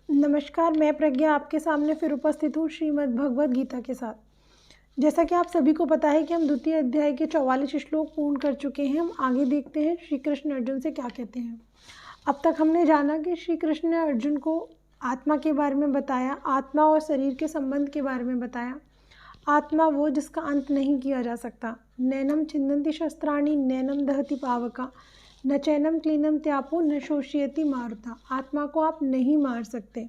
नमस्कार, मैं प्रज्ञा आपके सामने फिर उपस्थित हूँ श्रीमद् भगवद गीता के साथ। जैसा कि आप सभी को पता है कि हम द्वितीय अध्याय के 44 श्लोक पूर्ण कर चुके हैं। हम आगे देखते हैं श्री कृष्ण अर्जुन से क्या कहते हैं। अब तक हमने जाना कि श्री कृष्ण ने अर्जुन को आत्मा के बारे में बताया, आत्मा और शरीर के संबंध के बारे में बताया। आत्मा वो जिसका अंत नहीं किया जा सकता। नैनम छिन्दन्ति शस्त्राणि नैनम दहति पावका न चैनम क्लीनम त्यापो न शोषयति मारुता। आत्मा को आप नहीं मार सकते।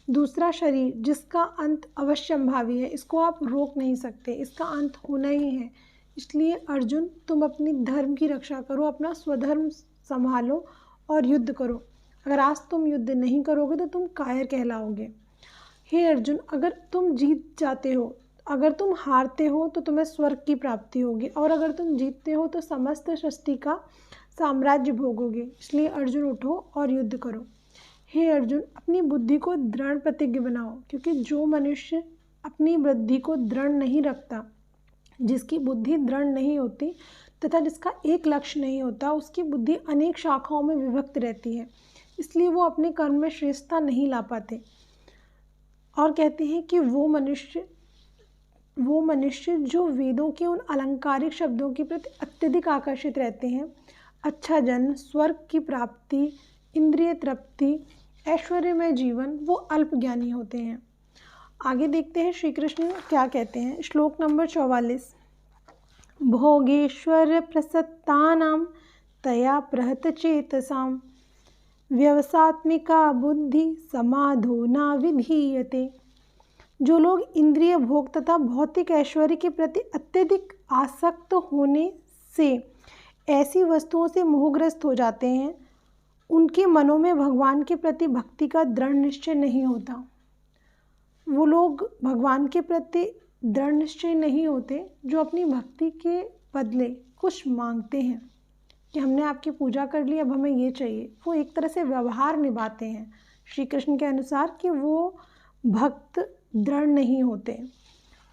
दूसरा, शरीर जिसका अंत अवश्यंभावी है, इसको आप रोक नहीं सकते, इसका अंत होना ही है। इसलिए अर्जुन, तुम अपनी धर्म की रक्षा करो, अपना स्वधर्म संभालो और युद्ध करो। अगर आज तुम युद्ध नहीं करोगे तो तुम कायर कहलाओगे। हे अर्जुन, अगर तुम जीत जाते हो, अगर तुम हारते हो तो तुम्हें स्वर्ग की प्राप्ति होगी, और अगर तुम जीतते हो तो समस्त सृष्टि का साम्राज्य भोगोगे। इसलिए अर्जुन उठो और युद्ध करो। हे अर्जुन, अपनी बुद्धि को दृढ़ प्रतिज्ञ बनाओ, क्योंकि जो मनुष्य अपनी बुद्धि को दृढ़ नहीं रखता, जिसकी बुद्धि दृढ़ नहीं होती तथा जिसका एक लक्ष्य नहीं होता, उसकी बुद्धि अनेक शाखाओं में विभक्त रहती है। इसलिए वो अपने कर्म में श्रेष्ठता नहीं ला पाते। और कहते हैं कि वो मनुष्य जो वेदों के उन अलंकारिक शब्दों के प्रति अत्यधिक आकर्षित रहते हैं, अच्छा जन्म, स्वर्ग की प्राप्ति, इंद्रिय तृप्ति, ऐश्वर्यमय जीवन, वो अल्प ज्ञानी होते हैं। आगे देखते हैं श्री कृष्ण क्या कहते हैं। श्लोक नंबर 44। भोगेश्वर प्रसत्तानां तया प्रहत चेतसां व्यवसात्मिका बुद्धि समाधो न विधीयते। जो लोग इंद्रिय भोग तथा भौतिक ऐश्वर्य के प्रति अत्यधिक आसक्त होने से ऐसी वस्तुओं से मोहग्रस्त हो जाते हैं, उनके मनों में भगवान के प्रति भक्ति का दृढ़ निश्चय नहीं होता। वो लोग भगवान के प्रति दृढ़ निश्चय नहीं होते जो अपनी भक्ति के बदले कुछ मांगते हैं कि हमने आपकी पूजा कर ली, अब हमें ये चाहिए। वो एक तरह से व्यवहार निभाते हैं श्री कृष्ण के अनुसार कि वो भक्त दृढ़ नहीं होते।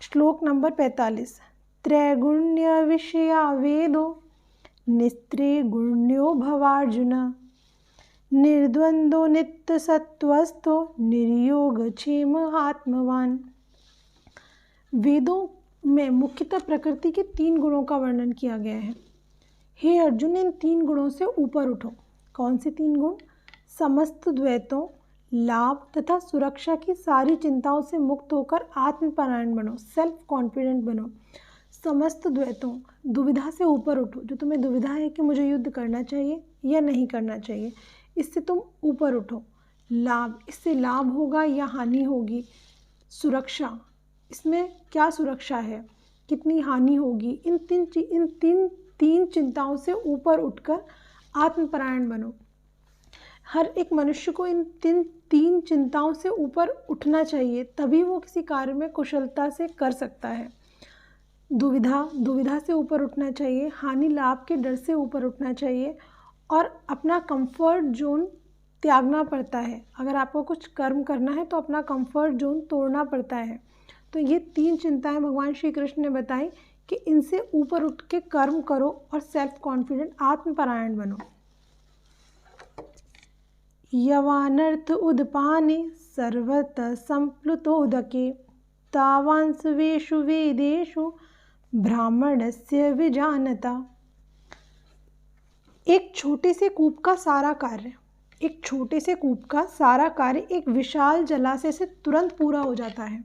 श्लोक नंबर 45। त्रैगुण्य विषया वेदो निस्त्रिगुण्यो भवार्जुन निर्द्वंद्वो नित्य सत्वस्थो निर्योगक्षेम आत्मवान। वेदों में मुख्यतः प्रकृति के 3 गुणों का वर्णन किया गया है। हे अर्जुन, इन 3 गुणों से ऊपर उठो। कौन से 3 गुण? समस्त द्वैतों, लाभ तथा सुरक्षा की सारी चिंताओं से मुक्त होकर आत्मपरायण बनो, सेल्फ कॉन्फिडेंट बनो। समस्त द्वैतों, दुविधा से ऊपर उठो। जो तुम्हें दुविधा है कि मुझे युद्ध करना चाहिए या नहीं करना चाहिए, इससे तुम ऊपर उठो। लाभ, इससे लाभ होगा या हानि होगी। सुरक्षा, इसमें क्या सुरक्षा है, कितनी हानि होगी। इन तीन चिंताओं से ऊपर उठकर आत्मपरायण बनो। हर एक मनुष्य को इन तीन चिंताओं से ऊपर उठना चाहिए, तभी वो किसी कार्य में कुशलता से कर सकता है। दुविधा से ऊपर उठना चाहिए, हानि लाभ के डर से ऊपर उठना चाहिए, और अपना कंफर्ट जोन त्यागना पड़ता है। अगर आपको कुछ कर्म करना है तो अपना कंफर्ट जोन तोड़ना पड़ता है। तो ये 3 चिंताएं भगवान श्री कृष्ण ने बताई कि इनसे ऊपर उठ के कर्म करो और सेल्फ कॉन्फिडेंट आत्मपरायण बनो। यवानर्थ उदपाने सर्वतः संप्लुतोदके तावांसवेषु वेदेषु ब्राह्मणस्य विजानता। एक छोटे से कूप का सारा कार्य एक विशाल जलाशय से तुरंत पूरा हो जाता है।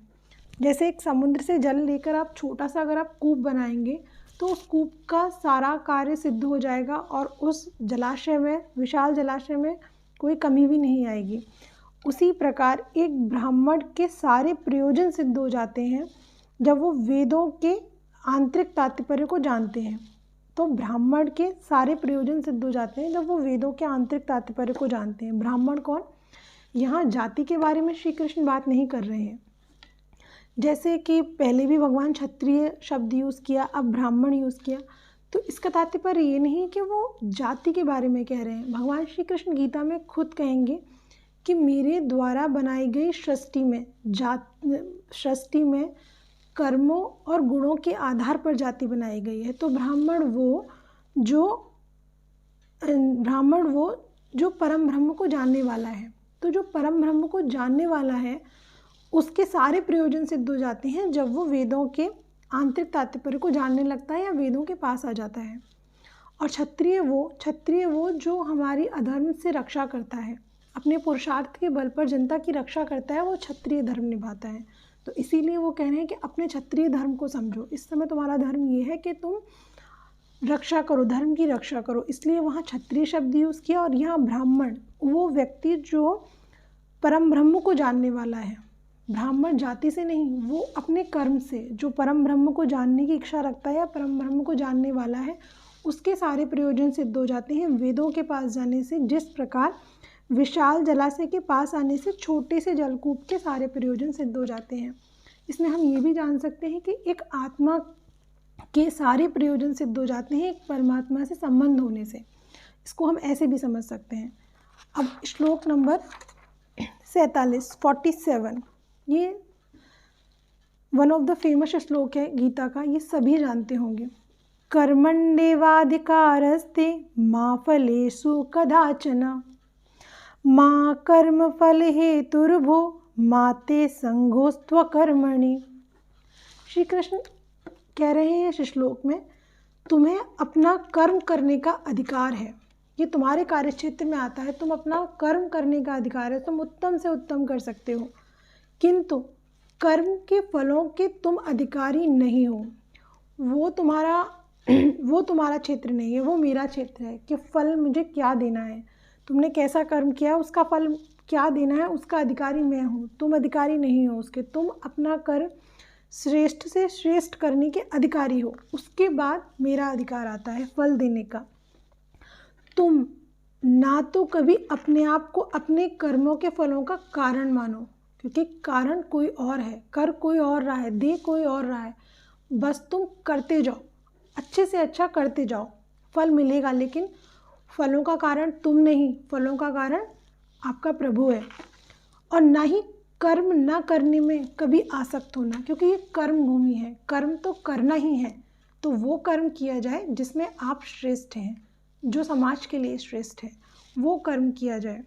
जैसे एक समुद्र से जल लेकर आप छोटा सा अगर आप कूप बनाएंगे तो उस कूप का सारा कार्य सिद्ध हो जाएगा और उस जलाशय में, विशाल जलाशय में कोई कमी भी नहीं आएगी। उसी प्रकार एक ब्राह्मण के सारे प्रयोजन सिद्ध हो जाते हैं जब वो वेदों के आंतरिक तात्पर्य को जानते हैं। तो ब्राह्मण के सारे प्रयोजन सिद्ध हो जाते हैं जब वो वेदों के आंतरिक तात्पर्य को जानते हैं। ब्राह्मण कौन? यहाँ जाति के बारे में श्री कृष्ण बात नहीं कर रहे हैं। जैसे कि पहले भी भगवान क्षत्रिय शब्द यूज़ किया, अब ब्राह्मण यूज़ किया, तो इसका तात्पर्य ये नहीं कि वो जाति के बारे में कह रहे हैं। भगवान श्री कृष्ण गीता में खुद कहेंगे कि मेरे द्वारा बनाई गई सृष्टि में कर्मों और गुणों के आधार पर जाति बनाई गई है। तो ब्राह्मण वो जो परम ब्रह्म को जानने वाला है। तो जो परम ब्रह्म को जानने वाला है उसके सारे प्रयोजन सिद्ध हो जाते हैं जब वो वेदों के आंतरिक तात्पर्य को जानने लगता है या वेदों के पास आ जाता है। और क्षत्रिय वो जो हमारी अधर्म से रक्षा करता है, अपने पुरुषार्थ के बल पर जनता की रक्षा करता है, वो क्षत्रिय धर्म निभाता है। तो इसीलिए वो कह रहे हैं कि अपने क्षत्रिय धर्म को समझो। इस समय तुम्हारा धर्म ये है कि तुम रक्षा करो, धर्म की रक्षा करो, इसलिए वहाँ क्षत्रिय शब्द यूज़ किया। और यहाँ ब्राह्मण वो व्यक्ति जो परम ब्रह्म को जानने वाला है, ब्राह्मण जाति से नहीं, वो अपने कर्म से जो परम ब्रह्म को जानने की इच्छा रखता है या परम ब्रह्म को जानने वाला है, उसके सारे प्रयोजन सिद्ध हो जाते हैं वेदों के पास जाने से। जिस प्रकार विशाल जलाशय के पास आने से छोटे से जलकूप के सारे प्रयोजन सिद्ध हो जाते हैं। इसमें हम ये भी जान सकते हैं कि एक आत्मा के सारे प्रयोजन सिद्ध हो जाते हैं एक परमात्मा से संबंध होने से। इसको हम ऐसे भी समझ सकते हैं। अब श्लोक नंबर 47 ये वन ऑफ द फेमस श्लोक है गीता का, ये सभी जानते होंगे। कर्मण्येवाधिकारस्ते मा फलेषु कदाचन मा कर्म फल हेतुर्भो मा ते संगोस्त्व कर्मणि। श्री कृष्ण कह रहे हैं इस श्लोक में, तुम्हें अपना कर्म करने का अधिकार है, ये तुम्हारे कार्य क्षेत्र में आता है, तुम अपना कर्म करने का अधिकार है, तुम उत्तम से उत्तम कर सकते हो, किंतु कर्म के फलों के तुम अधिकारी नहीं हो। वो तुम्हारा क्षेत्र नहीं है, वो मेरा क्षेत्र है कि फल मुझे क्या देना है, तुमने कैसा कर्म किया उसका फल क्या देना है, उसका अधिकारी मैं हूँ, तुम अधिकारी नहीं हो उसके। तुम अपना कर्म श्रेष्ठ से श्रेष्ठ करने के अधिकारी हो, उसके बाद मेरा अधिकार आता है फल देने का। तुम ना तो कभी अपने आप को अपने कर्मों के फलों का कारण मानो, क्योंकि कारण कोई और है, कर कोई और रहा है, दे कोई और रहा है, बस तुम करते जाओ, अच्छे से अच्छा करते जाओ, फल मिलेगा। लेकिन फलों का कारण तुम नहीं, फलों का कारण आपका प्रभु है। और ना ही कर्म ना करने में कभी आसक्त होना, क्योंकि ये कर्म भूमि है, कर्म तो करना ही है। तो वो कर्म किया जाए जिसमें आप श्रेष्ठ हैं, जो समाज के लिए श्रेष्ठ है, वो कर्म किया जाए।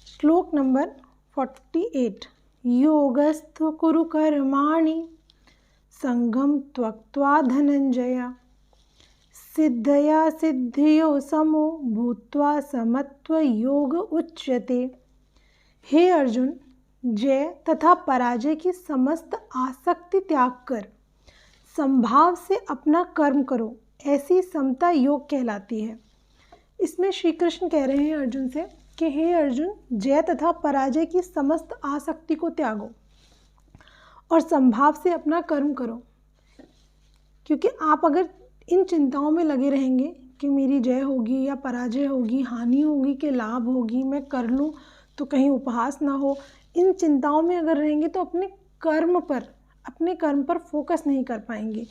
श्लोक नंबर 48 योगस्त्व कुरु कर्माणि संगम त्यक्त्वा धनंजय सिद्धया सिद्धियो समो भूत्वा समत्व योग उच्यते। हे अर्जुन, जय तथा पराजय की समस्त आसक्ति त्याग कर संभाव से अपना कर्म करो, ऐसी समता योग कहलाती है। इसमें श्री कृष्ण कह रहे हैं अर्जुन से कि हे अर्जुन, जय तथा पराजय की समस्त आसक्ति को त्यागो और संभाव से अपना कर्म करो। क्योंकि आप अगर इन चिंताओं में लगे रहेंगे कि मेरी जय होगी या पराजय होगी, हानि होगी कि लाभ होगी, मैं कर लूँ तो कहीं उपहास ना हो, इन चिंताओं में अगर रहेंगे तो अपने कर्म पर फोकस नहीं कर पाएंगे।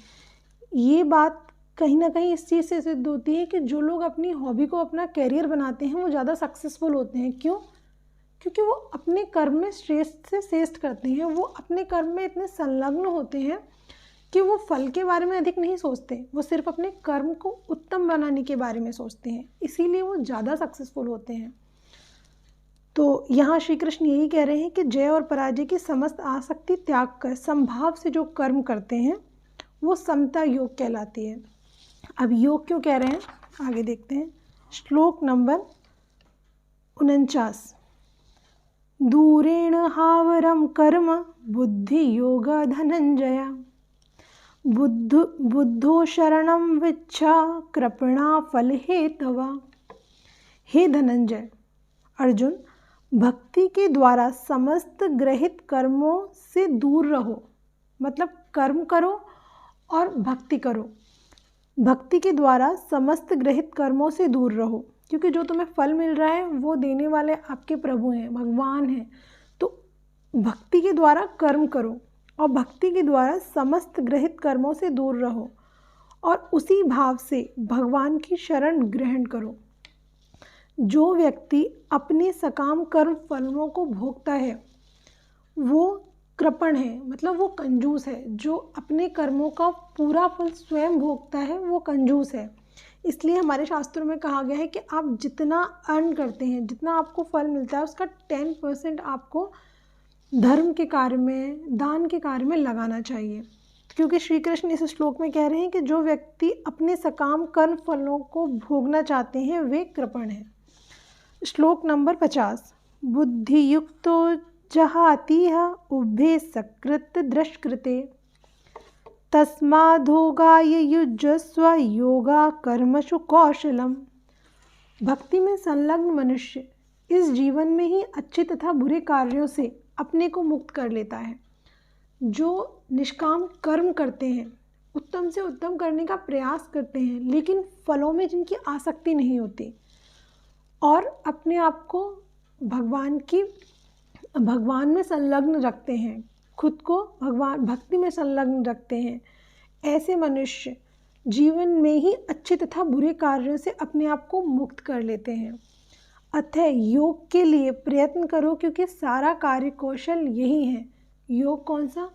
ये बात कहीं ना कहीं इस चीज़ से सिद्ध होती है कि जो लोग अपनी हॉबी को अपना कैरियर बनाते हैं वो ज़्यादा सक्सेसफुल होते हैं। क्यों? क्योंकि वो अपने कर्म में श्रेष्ठ से श्रेष्ठ करते हैं, वो अपने कर्म में इतने संलग्न होते हैं कि वो फल के बारे में अधिक नहीं सोचते, वो सिर्फ अपने कर्म को उत्तम बनाने के बारे में सोचते हैं, इसीलिए वो ज़्यादा सक्सेसफुल होते हैं। तो यहाँ श्री कृष्ण यही कह रहे हैं कि जय और पराजय की समस्त आसक्ति त्याग कर संभाव से जो कर्म करते हैं वो समता योग कहलाती है। अब योग क्यों कह रहे हैं आगे देखते हैं। श्लोक नंबर 49 दूरेण हावरम कर्म बुद्धि योग धनंजय बुद्धो शरणम विच्छा कृपणा फल हेतवा। हे धनंजय, अर्जुन, भक्ति के द्वारा समस्त ग्रहित कर्मों से दूर रहो, मतलब कर्म करो और भक्ति करो। भक्ति के द्वारा समस्त ग्रहित कर्मों से दूर रहो, क्योंकि जो तुम्हें फल मिल रहा है वो देने वाले आपके प्रभु हैं, भगवान हैं। तो भक्ति के द्वारा कर्म करो और भक्ति के द्वारा समस्त ग्रहित कर्मों से दूर रहो और उसी भाव से भगवान की शरण ग्रहण करो। जो व्यक्ति अपने सकाम कर्म फलों को भोगता है वो कृपण है, मतलब वो कंजूस है। जो अपने कर्मों का पूरा फल स्वयं भोगता है वो कंजूस है। इसलिए हमारे शास्त्रों में कहा गया है कि आप जितना अर्न करते हैं, जितना आपको फल मिलता है, उसका 10% आपको धर्म के कार्य में, दान के कार्य में लगाना चाहिए। क्योंकि श्री कृष्ण इस श्लोक में कह रहे हैं कि जो व्यक्ति अपने सकाम कर्म फलों को भोगना चाहते हैं वे कृपण हैं। श्लोक नंबर 50। बुद्धियुक्तो जहातिह उभे सकृत दृष्कृते तस्माद्योगाय युज्यस्व योगा कर्मसु कौशलम। भक्ति में संलग्न मनुष्य इस जीवन में ही अच्छे तथा बुरे कार्यों से अपने को मुक्त कर लेता है। जो निष्काम कर्म करते हैं, उत्तम से उत्तम करने का प्रयास करते हैं, लेकिन फलों में जिनकी आसक्ति नहीं होती और अपने आप को भगवान में संलग्न रखते हैं, खुद को भगवान भक्ति में संलग्न रखते हैं, ऐसे मनुष्य जीवन में ही अच्छे तथा बुरे कार्यों से अपने आप को मुक्त कर लेते हैं। अतः योग के लिए प्रयत्न करो, क्योंकि सारा कार्य कौशल यही है। योग कौन सा?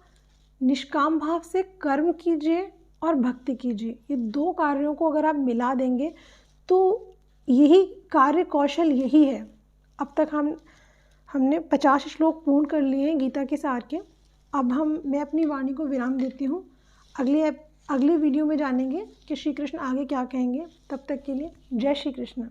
निष्काम भाव से कर्म कीजिए और भक्ति कीजिए। ये दो कार्यों को अगर आप मिला देंगे तो यही कार्य कौशल यही है। अब तक हमने 50 श्लोक पूर्ण कर लिए हैं गीता के सार के। अब मैं अपनी वाणी को विराम देती हूँ। अगले वीडियो में जानेंगे कि श्री कृष्ण आगे क्या कहेंगे। तब तक के लिए जय श्री कृष्ण।